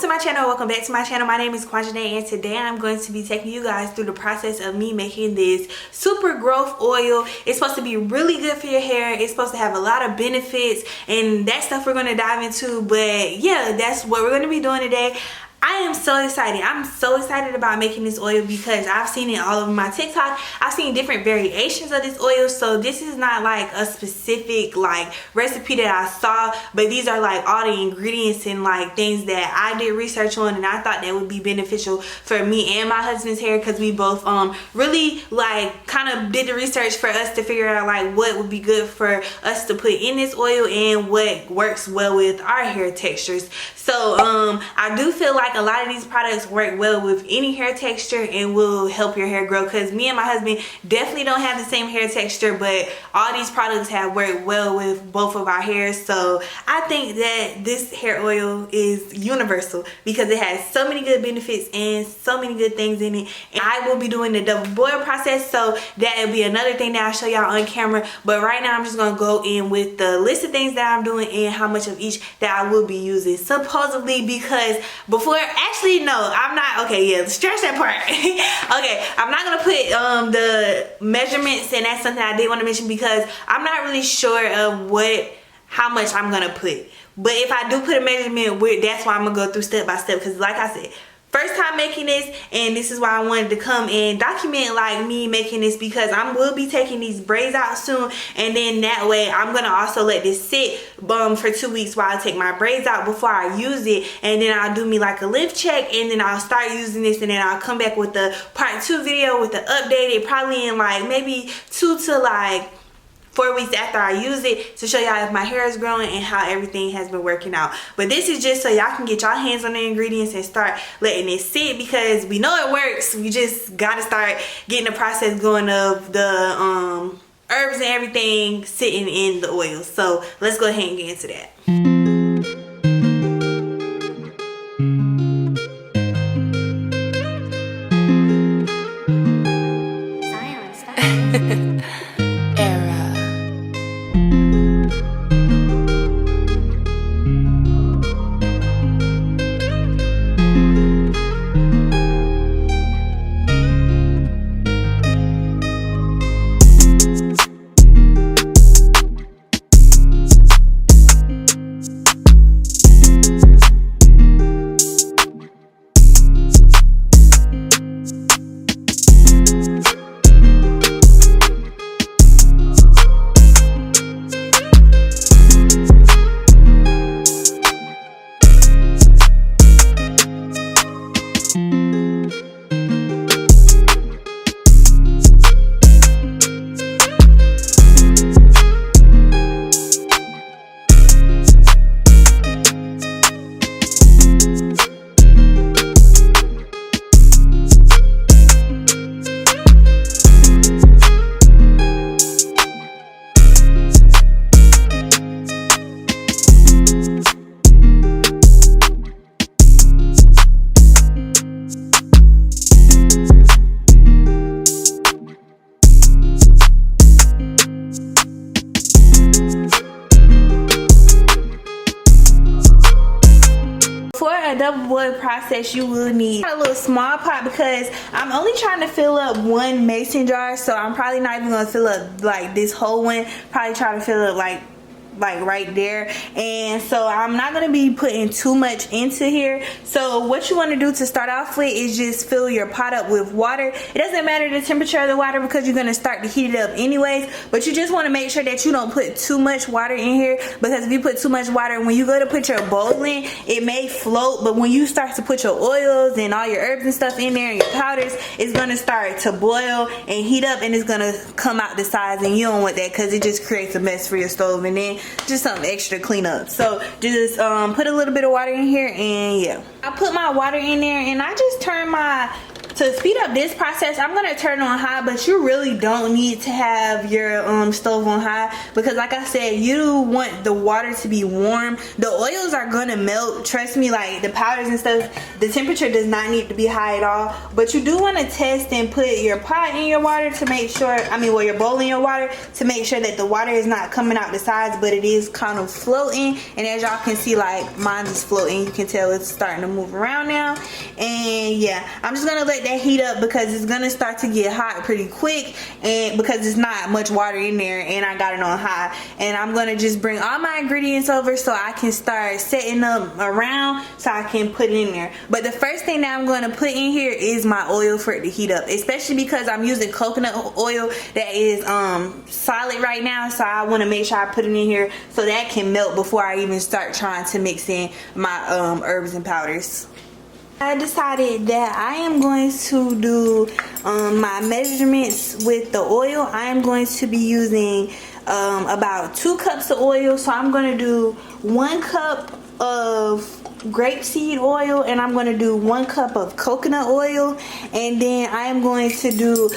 to my channel. Welcome back to my channel. My name is Quanjenae, and today I'm going to be taking you guys through the process of me making this super growth oil. It's supposed to be really good for your hair. It's supposed to have a lot of benefits, and that stuff we're going to dive into. But yeah, that's what we're going to be doing today. I am so excited. I'm so excited about making this oil because I've seen it all over my TikTok. I've seen different variations of this oil, so this is not like a specific like recipe that I saw, but these are like all the ingredients and like things that I did research on, and I thought that would be beneficial for me and my husband's hair because we both really like kind of did the research for us to figure out like what would be good for us to put in this oil and what works well with our hair textures. So I do feel like a lot of these products work well with any hair texture and will help your hair grow, because me and my husband definitely don't have the same hair texture, but all these products have worked well with both of our hairs. So I think that this hair oil is universal because it has so many good benefits and so many good things in it. And I will be doing the double boil process, so that will be another thing that I'll show y'all on camera. But right now I'm just going to go in with the list of things that I'm doing and how much of each that I will be using supposedly, because before, actually no, I'm not, okay, yeah, stretch that part. Okay, I'm not gonna put the measurements, and that's something I did want to mention because I'm not really sure of how much I'm gonna put. But if I do put a measurement, that's why I'm gonna go through step by step, because like I said, first time making this, and this is why I wanted to come and document like me making this, because I will be taking these braids out soon, and then that way I'm gonna also let this sit for 2 weeks while I take my braids out before I use it, and then I'll do me like a length check, and then I'll start using this, and then I'll come back with the part 2 video with the updated, probably in like maybe 2 to like 4 weeks after I use it, to show y'all if my hair is growing and how everything has been working out. But this is just so y'all can get y'all hands on the ingredients and start letting it sit, because we know it works. We just gotta start getting the process going of the herbs and everything sitting in the oil. So let's go ahead and get into that. Double boil process, you will need a little small pot, because I'm only trying to fill up one mason jar, so I'm probably not even gonna fill up like this whole one. Probably try to fill up like right there, and so I'm not going to be putting too much into here. So what you want to do to start off with is just fill your pot up with water. It doesn't matter the temperature of the water because you're going to start to heat it up anyways, but you just want to make sure that you don't put too much water in here, because if you put too much water, when you go to put your bowl in, it may float, but when you start to put your oils and all your herbs and stuff in there and your powders, it's going to start to boil and heat up, and it's going to come out the sides, and you don't want that because it just creates a mess for your stove, and then just something extra to clean up. So just put a little bit of water in here, and yeah, I put my water in there, and I just turn my to speed up this process, I'm gonna turn on high, but you really don't need to have your stove on high, because like I said, you want the water to be warm. The oils are gonna melt, trust me, like the powders and stuff. The temperature does not need to be high at all, but you do want to test and put your pot in your water to make sure, well, your bowl in your water to make sure that the water is not coming out the sides, but it is kind of floating. And as y'all can see, like mine is floating. You can tell it's starting to move around now. And yeah, I'm just gonna let that heat up because it's gonna start to get hot pretty quick, and because there's not much water in there and I got it on high. And I'm gonna just bring all my ingredients over so I can start setting up around so I can put it in there. But the first thing that I'm gonna put in here is my oil for it to heat up, especially because I'm using coconut oil that is solid right now. So I want to make sure I put it in here so that can melt before I even start trying to mix in my herbs and powders. I decided that I am going to do my measurements with the oil. I am going to be using about 2 cups of oil. So I'm going to do 1 cup of grapeseed oil, and I'm going to do 1 cup of coconut oil, and then I am going to do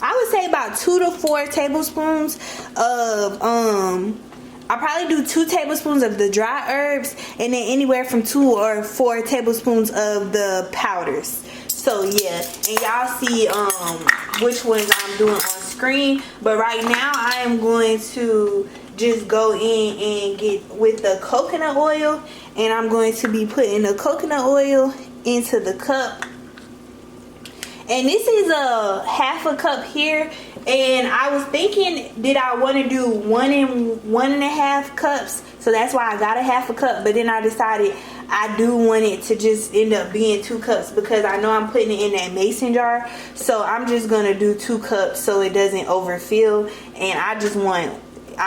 I would say about 2 to 4 tablespoons of I'll probably do 2 tablespoons of the dry herbs, and then anywhere from 2 or 4 tablespoons of the powders. So yeah, and y'all see which ones I'm doing on screen. But right now I am going to just go in and get with the coconut oil, and I'm going to be putting the coconut oil into the cup. And this is a half a cup here, and I was thinking, did I want to do 1 and 1.5 cups? So that's why I got a half a cup. But then I decided I do want it to just end up being 2 cups, because I know I'm putting it in that mason jar. So I'm just gonna do 2 cups so it doesn't overfill, and I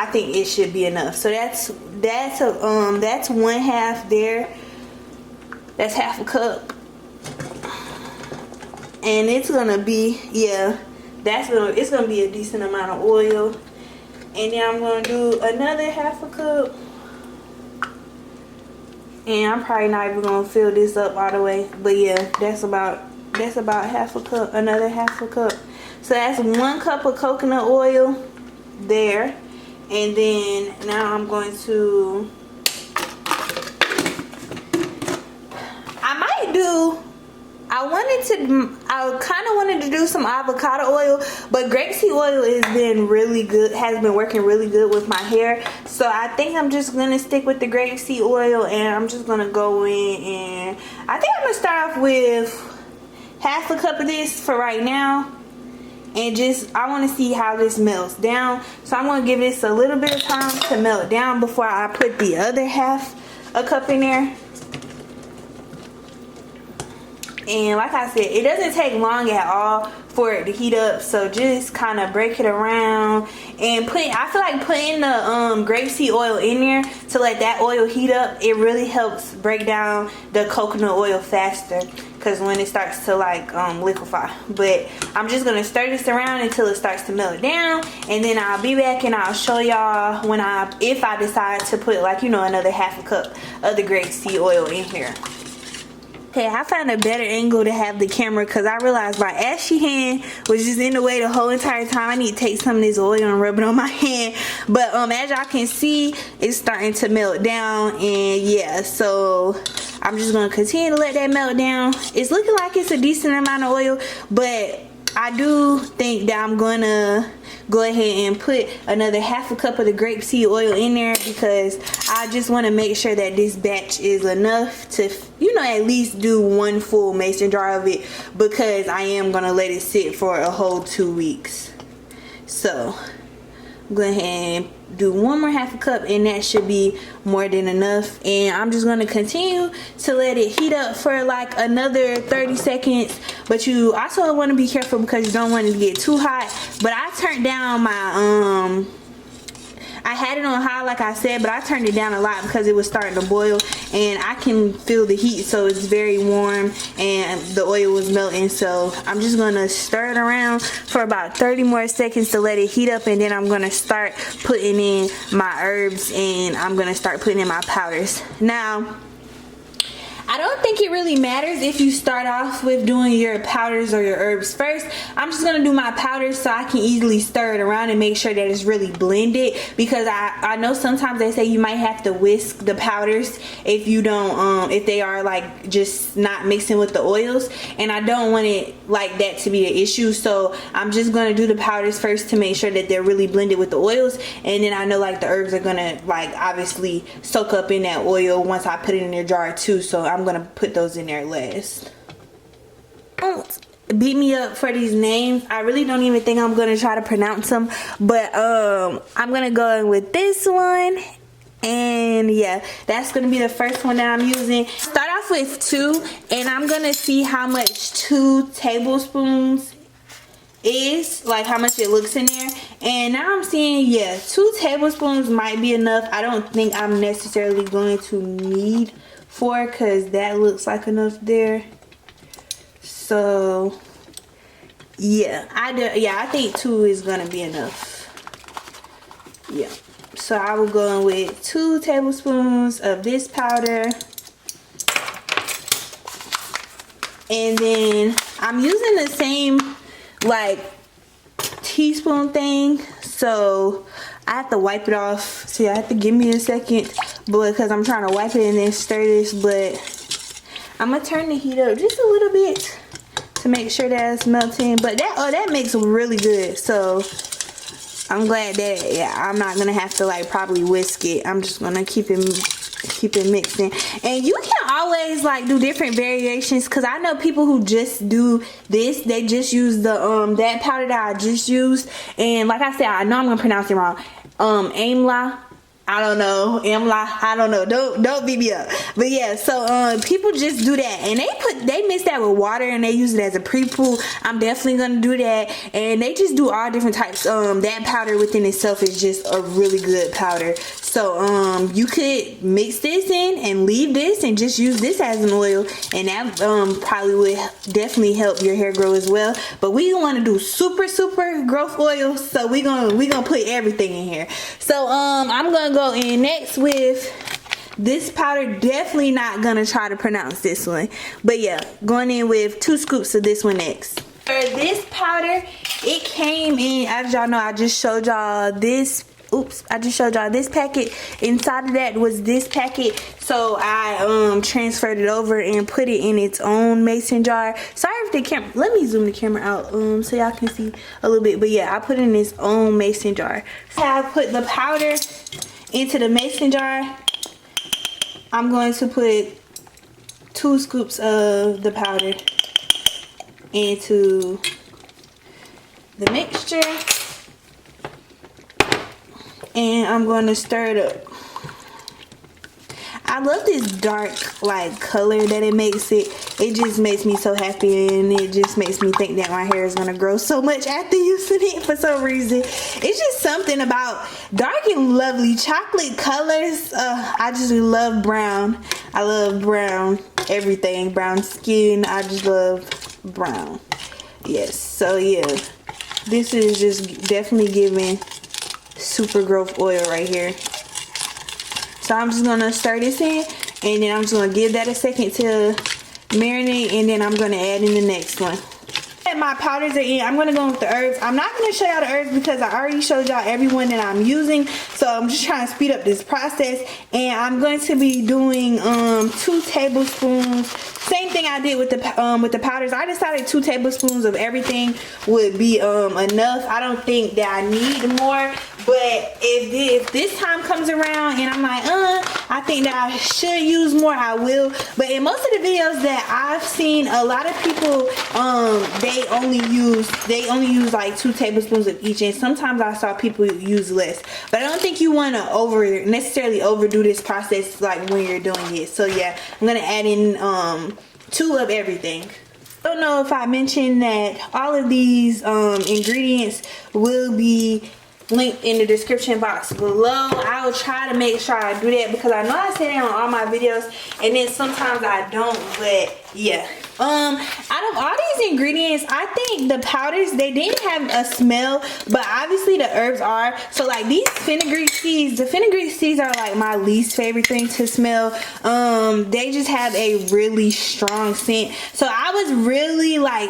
think it should be enough. So that's 1/2 there. That's half a cup. And it's gonna be, yeah, it's gonna be a decent amount of oil. And then I'm gonna do another half a cup. And I'm probably not even gonna fill this up all the way, but yeah, that's about half a cup, another half a cup. So that's 1 cup of coconut oil there. And then now I'm going to, I kind of wanted to do some avocado oil, but grapeseed oil has been working really good with my hair. So I think I'm just gonna stick with the grapeseed oil, and I'm just gonna go in, and I think I'm gonna start off with half a cup of this for right now. And I want to see how this melts down. So I'm going to give this a little bit of time to melt down before I put the other half a cup in there. And like I said, it doesn't take long at all for it to heat up. So just kind of break it around and I feel like putting the grapeseed oil in there to let that oil heat up, it really helps break down the coconut oil faster, because when it starts to like liquefy. But I'm just gonna stir this around until it starts to melt down, and then I'll be back and I'll show y'all if I decide to put, like, another half a cup of the grapeseed oil in here. Okay, I found a better angle to have the camera, because I realized my ashy hand was just in the way the whole entire time. I need to take some of this oil and rub it on my hand. But as y'all can see, it's starting to melt down, and yeah, so I'm just going to continue to let that melt down. It's looking like it's a decent amount of oil, but I do think that I'm going to go ahead and put another half a cup of the grapeseed oil in there, because I just want to make sure that this batch is enough to, at least do 1 full mason jar of it, because I am going to let it sit for a whole 2 weeks. So I'm going to go ahead and do 1 more half a cup, and that should be more than enough. And I'm just going to continue to let it heat up for like another 30 seconds. But you also want to be careful, because you don't want it to get too hot. But I turned down my I had it on high like I said, but I turned it down a lot because it was starting to boil, and I can feel the heat, so it's very warm and the oil was melting. So I'm just gonna stir it around for about 30 more seconds to let it heat up, and then I'm gonna start putting in my herbs, and I'm gonna start putting in my powders. Now, I don't think it really matters if you start off with doing your powders or your herbs first. I'm just gonna do my powders so I can easily stir it around and make sure that it's really blended, because I know sometimes they say you might have to whisk the powders if you don't if they are like just not mixing with the oils, and I don't want it like that to be an issue. So I'm just gonna do the powders first to make sure that they're really blended with the oils, and then I know like the herbs are gonna like obviously soak up in that oil once I put it in their jar too. So I'm gonna put those in there last. Don't beat me up for these names. I really don't even think I'm gonna try to pronounce them, but I'm gonna go in with this one, and yeah, that's gonna be the first one that I'm using. Start off with 2, and I'm gonna see how much 2 tablespoons is, like how much it looks in there. And now I'm seeing, yeah, 2 tablespoons might be enough. I don't think I'm necessarily going to need 4, because that looks like enough there. So yeah, I think 2 is gonna be enough. Yeah, so I will go in with 2 tablespoons of this powder, and then I'm using the same like teaspoon thing, so I have to wipe it off. So you have to give me a second, but because I'm trying to wipe it and then stir this, but I'm gonna turn the heat up just a little bit to make sure that it's melting. But that makes really good, so I'm glad that, yeah, I'm not gonna have to like probably whisk it. I'm just gonna keep it mixing. And you can always like do different variations, because I know people who just do this. They just use the that powder that I just used, and like I said, I know I'm gonna pronounce it wrong. Amla, I don't know, I don't know, don't beat me up. But yeah, so people just do that, and they mix that with water and they use it as a pre-poo. I'm definitely gonna do that, and they just do all different types. That powder within itself is just a really good powder. So you could mix this in and leave this and just use this as an oil, and that probably would definitely help your hair grow as well. But we want to do super growth oil, so we gonna put everything in here. So I'm gonna go in next with this powder. Definitely not gonna try to pronounce this one, but yeah, going in with 2 scoops of this one next. For this powder, it came in, as y'all know, I just showed y'all this. I just showed y'all this packet. Inside of that was this packet, so I transferred it over and put it in its own mason jar. Sorry if the camera, let me zoom the camera out so y'all can see a little bit, but yeah, I put it in its own mason jar. So I put the powder into the mason jar. I'm going to put 2 scoops of the powder into the mixture, and I'm going to stir it up. I love this dark like color that it makes. It just makes me so happy, and it just makes me think that my hair is gonna grow so much after using it for some reason. It's just something about dark and lovely chocolate colors. I just love brown. I love brown everything, brown skin. I just love brown. Yes, so yeah, this is just definitely giving super growth oil right here. So I'm just gonna stir this in, and then I'm just gonna give that a second to marinate, and then I'm gonna add in the next one. My powders are in. I'm gonna go with the herbs. I'm not gonna show y'all the herbs because I already showed y'all everyone that I'm using, so I'm just trying to speed up this process. And I'm going to be doing 2 tablespoons. Same thing I did with the powders. I decided 2 tablespoons of everything would be enough. I don't think that I need more, but if this time comes around and I'm like, I think that I should use more, I will. But in most of the videos that I've seen, a lot of people they only use like 2 tablespoons of each, and sometimes I saw people use less. But I don't think you want to necessarily overdo this process like when you're doing it. So yeah, I'm gonna add in 2 of everything. I don't know if I mentioned that all of these ingredients will be linked in the description box below. I will try to make sure I do that, because I know I say that on all my videos and then sometimes I don't, but yeah, out of all these ingredients, I think the powders, they didn't have a smell, but obviously the herbs are. So like these fenugreek seeds, the fenugreek seeds are like my least favorite thing to smell. They just have a really strong scent. So I was really like,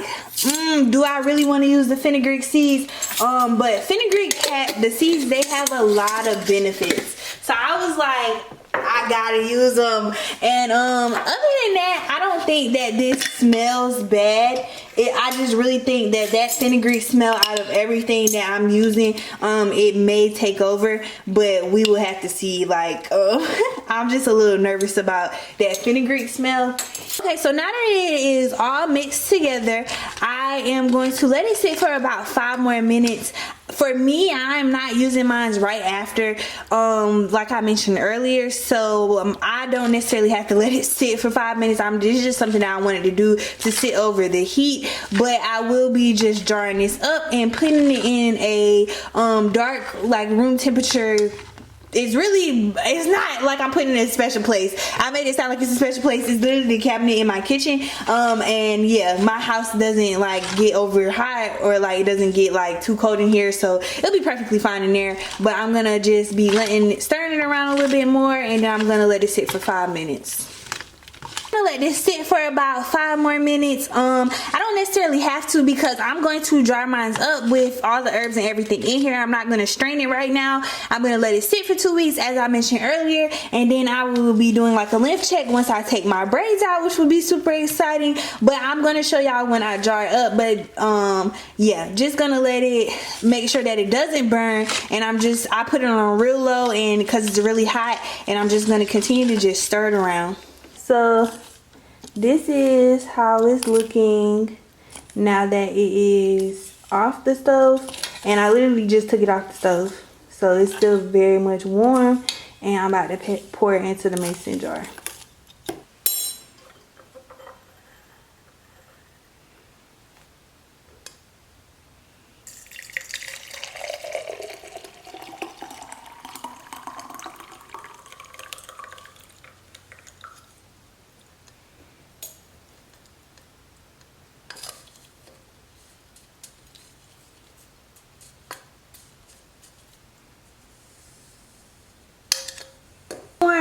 do I really want to use the fenugreek seeds? But fenugreek, the seeds, they have a lot of benefits. So I was like, I gotta use them. And other than that, I don't think that this smells bad. I just really think that that fenugreek smell, out of everything that I'm using, it may take over, but we will have to see. Like, I'm just a little nervous about that fenugreek smell. Okay, so now that it is all mixed together, I am going to let it sit for about 5 more minutes. For me, I'm not using mine right after, like I mentioned earlier, so I don't necessarily have to let it sit for 5 minutes. This is just something that I wanted to do to sit over the heat, but I will be just jarring this up and putting it in a dark, like room temperature. It's not like I'm putting it in a special place. I made it sound like it's a special place. It's literally the cabinet in my kitchen. And yeah, my house doesn't like get over hot, or like it doesn't get like too cold in here, so it'll be perfectly fine in there. But I'm gonna just be stirring it around a little bit more, and then I'm gonna let it sit for 5 minutes. I'm gonna let this sit for about 5 more minutes. I don't necessarily have to, because I'm going to dry mine up with all the herbs and everything in here. I'm not gonna strain it right now. I'm gonna let it sit for 2 weeks, as I mentioned earlier, and then I will be doing like a lymph check once I take my braids out, which will be super exciting. But I'm gonna show y'all when I jar it up. But yeah, just gonna let it, make sure that it doesn't burn, and I put it on real low, and because it's really hot, and I'm just gonna continue to just stir it around. So this is how it's looking now that it is off the stove, and I literally just took it off the stove, so it's still very much warm, and I'm about to pour it into the mason jar.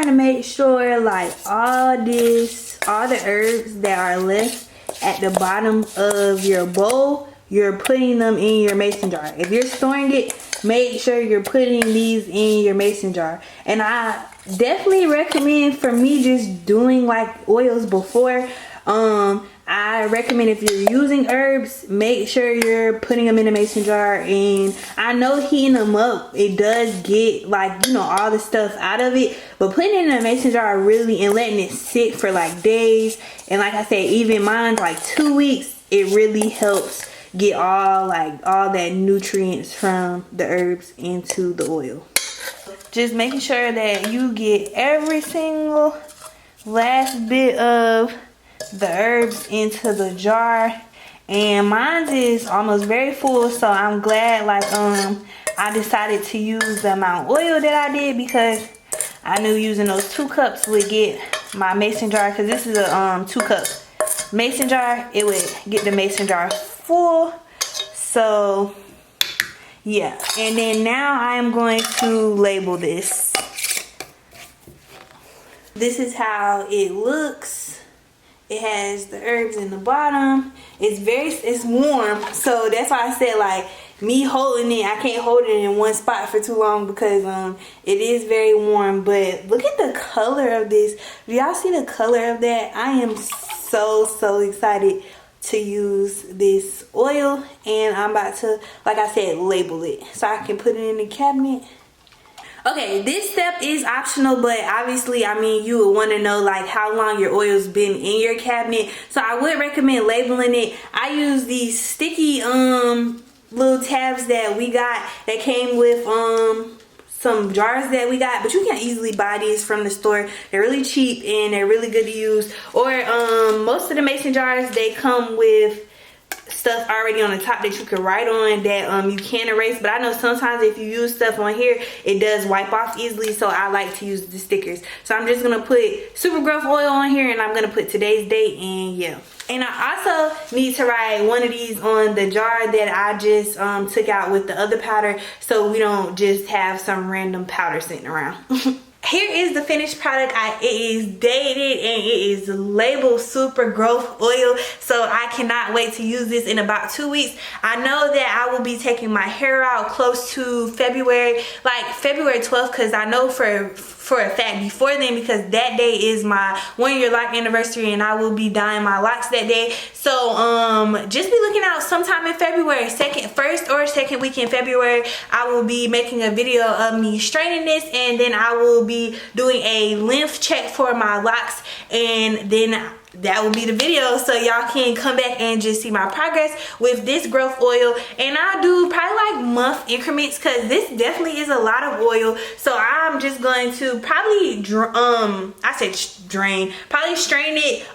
To make sure like all the herbs that are left at the bottom of your bowl, you're putting them in your mason jar. If you're storing it, make sure you're putting these in your mason jar. And I definitely recommend, for me, just doing like oils before. I recommend, if you're using herbs, make sure you're putting them in a mason jar. And I know heating them up, it does get like, you know, all the stuff out of it, but putting it in a mason jar really, and letting it sit for like days, and like I said, even mine's like 2 weeks, it really helps get all that nutrients from the herbs into the oil. Just making sure that you get every single last bit of the herbs into the jar, and mine is almost very full, so I'm glad like I decided to use the amount of oil that I did, because I knew using those 2 cups would get my mason jar, because this is a 2 cup mason jar, it would get the mason jar full. So yeah, and then now I am going to label this. This is how it looks. It has the herbs in the bottom. It's warm, so that's why I said like me holding it, I can't hold it in one spot for too long, because it is very warm. But look at the color of this. Do y'all see the color of that? I am so excited to use this oil, and I'm about to, like I said, label it so I can put it in the cabinet. Okay, this step is optional, but obviously, I mean, you would want to know like how long your oil's been in your cabinet. So I would recommend labeling it. I use these sticky little tabs that we got, that came with some jars that we got, but you can easily buy these from the store. They're really cheap and they're really good to use. Or most of the mason jars, they come with stuff already on the top that you can write on that you can erase, but I know sometimes if you use stuff on here it does wipe off easily, so I like to use the stickers. So I'm just gonna put super growth oil on here, and I'm gonna put today's date, and yeah. And I also need to write one of these on the jar that I just took out with the other powder, so we don't just have some random powder sitting around. Here is the finished product. It is dated and it is labeled super growth oil, so I cannot wait to use this in about 2 weeks. I know that I will be taking my hair out close to February, like February 12th, because I know for a fact before then, because that day is my 1-year lock anniversary and I will be dyeing my locks that day. So just be looking out sometime in February, first or second week in February. I will be making a video of me straightening this, and then I will be doing a length check for my locks, and then that will be the video, so y'all can come back and just see my progress with this growth oil. And I'll do probably like month increments, because this definitely is a lot of oil. So I'm just going to probably probably strain it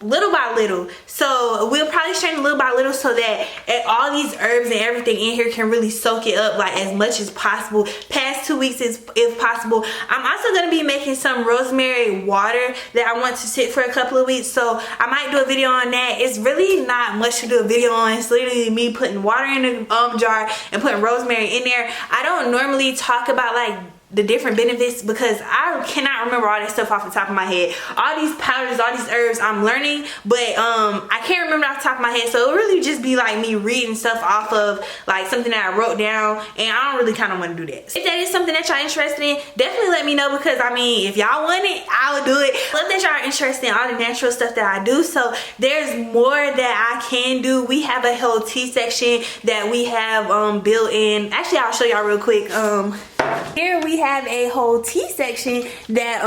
little by little. So we'll probably strain it little by little, so that all these herbs and everything in here can really soak it up like as much as possible, past 2 weeks if possible. I'm also going to be making some rosemary water that I want to sit for a couple of weeks, so I might do a video on that. It's really not much to do a video on. It's literally me putting water in the jar and putting rosemary in there. I don't normally talk about like the different benefits, because I cannot remember all that stuff off the top of my head. All these powders, all these herbs I'm learning, but I can't remember off the top of my head, so it'll really just be like me reading stuff off of like something that I wrote down, and I don't really kind of want to do that. If that is something that y'all interested in, definitely let me know, because I mean, if y'all want it, I will do it. Love that y'all are interested in all the natural stuff that I do, so there's more that I can do. We have a whole tea section that we have built in. Actually, I'll show y'all real quick. Here we have a whole tea section that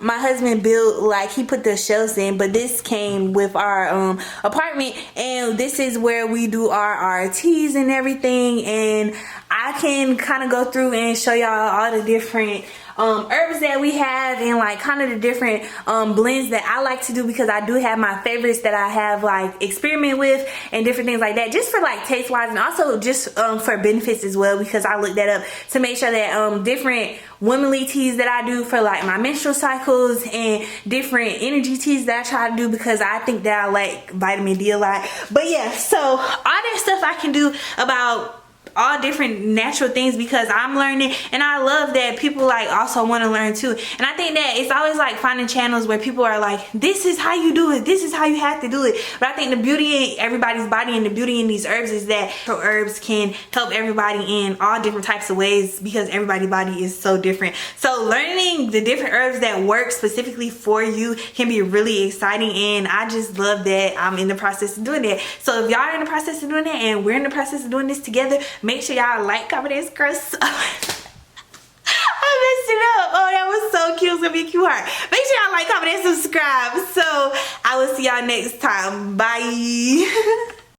my husband built. Like, he put the shelves in, but this came with our apartment, and this is where we do our teas and everything. And I can kind of go through and show y'all all the different herbs that we have, and like kind of the different blends that I like to do, because I do have my favorites that I have like experiment with and different things like that, just for like taste wise, and also just for benefits as well, because I looked that up to make sure that different womanly teas that I do for like my menstrual cycles, and different energy teas that I try to do, because I think that I like vitamin D a lot. But yeah, so all that stuff I can do about all different natural things, because I'm learning, and I love that people like also want to learn too. And I think that it's always like finding channels where people are like, this is how you do it, this is how you have to do it. But I think the beauty in everybody's body and the beauty in these herbs is that herbs can help everybody in all different types of ways, because everybody's body is so different. So learning the different herbs that work specifically for you can be really exciting, and I just love that I'm in the process of doing that. So if y'all are in the process of doing that, and we're in the process of doing this together, make sure y'all like, comment, and subscribe. I messed it up. Oh, that was so cute. It's gonna be a cute heart. Make sure y'all like, comment, and subscribe. So I will see y'all next time. Bye.